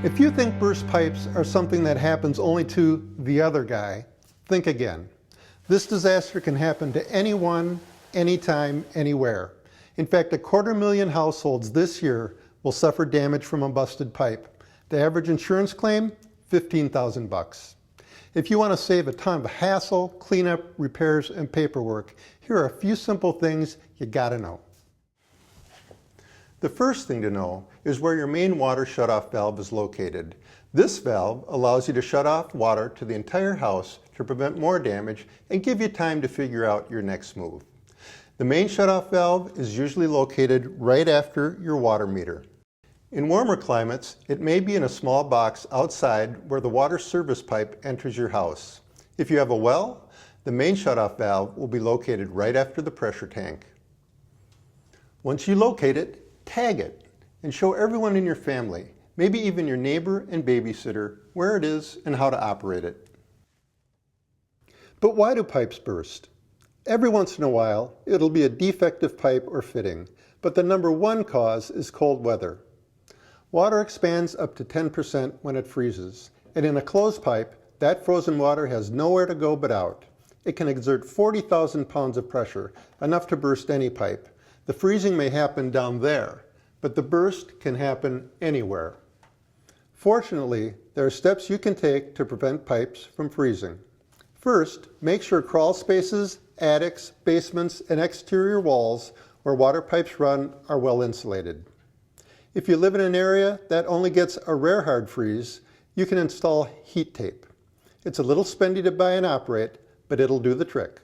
If you think burst pipes are something that happens only to the other guy, think again. This disaster can happen to anyone, anytime, anywhere. In fact, 250,000 households this year will suffer damage from a busted pipe. The average insurance claim, $15,000. If you want to save a ton of hassle, cleanup, repairs, and paperwork, here are a few simple things you gotta know. The first thing to know is where your main water shutoff valve is located. This valve allows you to shut off water to the entire house to prevent more damage and give you time to figure out your next move. The main shutoff valve is usually located right after your water meter. In warmer climates, it may be in a small box outside where the water service pipe enters your house. If you have a well, the main shutoff valve will be located right after the pressure tank. Once you locate it, tag it and show everyone in your family, maybe even your neighbor and babysitter, where it is and how to operate it. But why do pipes burst? Every once in a while, it'll be a defective pipe or fitting, but the number one cause is cold weather. Water expands up to 10% when it freezes, and in a closed pipe, that frozen water has nowhere to go but out. It can exert 40,000 pounds of pressure, enough to burst any pipe. The freezing may happen down there, but the burst can happen anywhere. Fortunately, there are steps you can take to prevent pipes from freezing. First, make sure crawl spaces, attics, basements, and exterior walls where water pipes run are well insulated. If you live in an area that only gets a rare hard freeze, you can install heat tape. It's a little spendy to buy and operate, but it'll do the trick.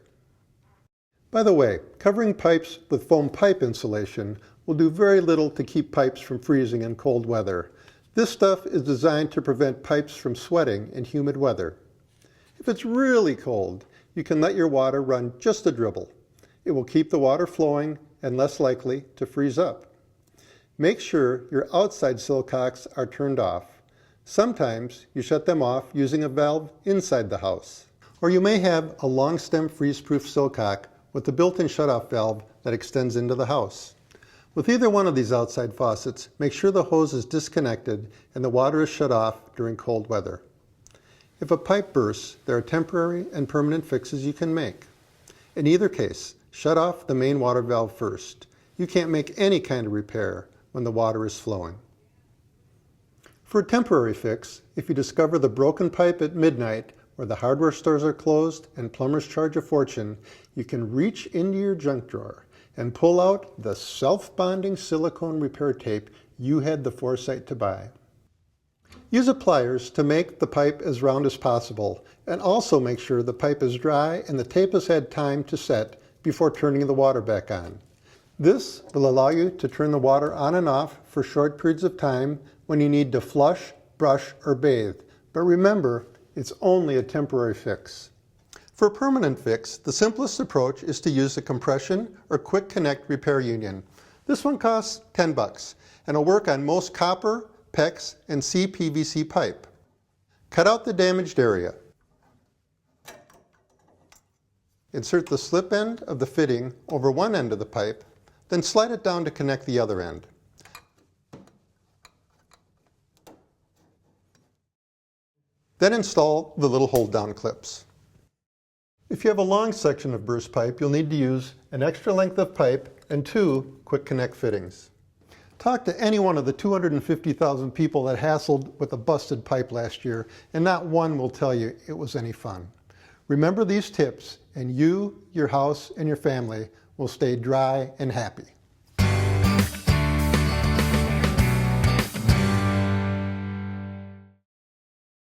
By the way, covering pipes with foam pipe insulation will do very little to keep pipes from freezing in cold weather. This stuff is designed to prevent pipes from sweating in humid weather. If it's really cold, you can let your water run just a dribble. It will keep the water flowing and less likely to freeze up. Make sure your outside sillcocks are turned off. Sometimes you shut them off using a valve inside the house. Or you may have a long stem freeze-proof sillcock with the built-in shutoff valve that extends into the house. With either one of these outside faucets, make sure the hose is disconnected and the water is shut off during cold weather. If a pipe bursts, there are temporary and permanent fixes you can make. In either case, shut off the main water valve first. You can't make any kind of repair when the water is flowing. For a temporary fix, if you discover the broken pipe at midnight where the hardware stores are closed and plumbers charge a fortune, you can reach into your junk drawer and pull out the self-bonding silicone repair tape you had the foresight to buy. Use pliers to make the pipe as round as possible, and also make sure the pipe is dry and the tape has had time to set before turning the water back on. This will allow you to turn the water on and off for short periods of time when you need to flush, brush, or bathe. But remember, it's only a temporary fix. For a permanent fix, the simplest approach is to use a compression or quick connect repair union. This one costs $10 and will work on most copper, PEX, and CPVC pipe. Cut out the damaged area. Insert the slip end of the fitting over one end of the pipe, then slide it down to connect the other end. Then install the little hold-down clips. If you have a long section of burst pipe, you'll need to use an extra length of pipe and 2 quick connect fittings. Talk to any one of the 250,000 people that hassled with a busted pipe last year, and not one will tell you it was any fun. Remember these tips, and you, your house, and your family will stay dry and happy.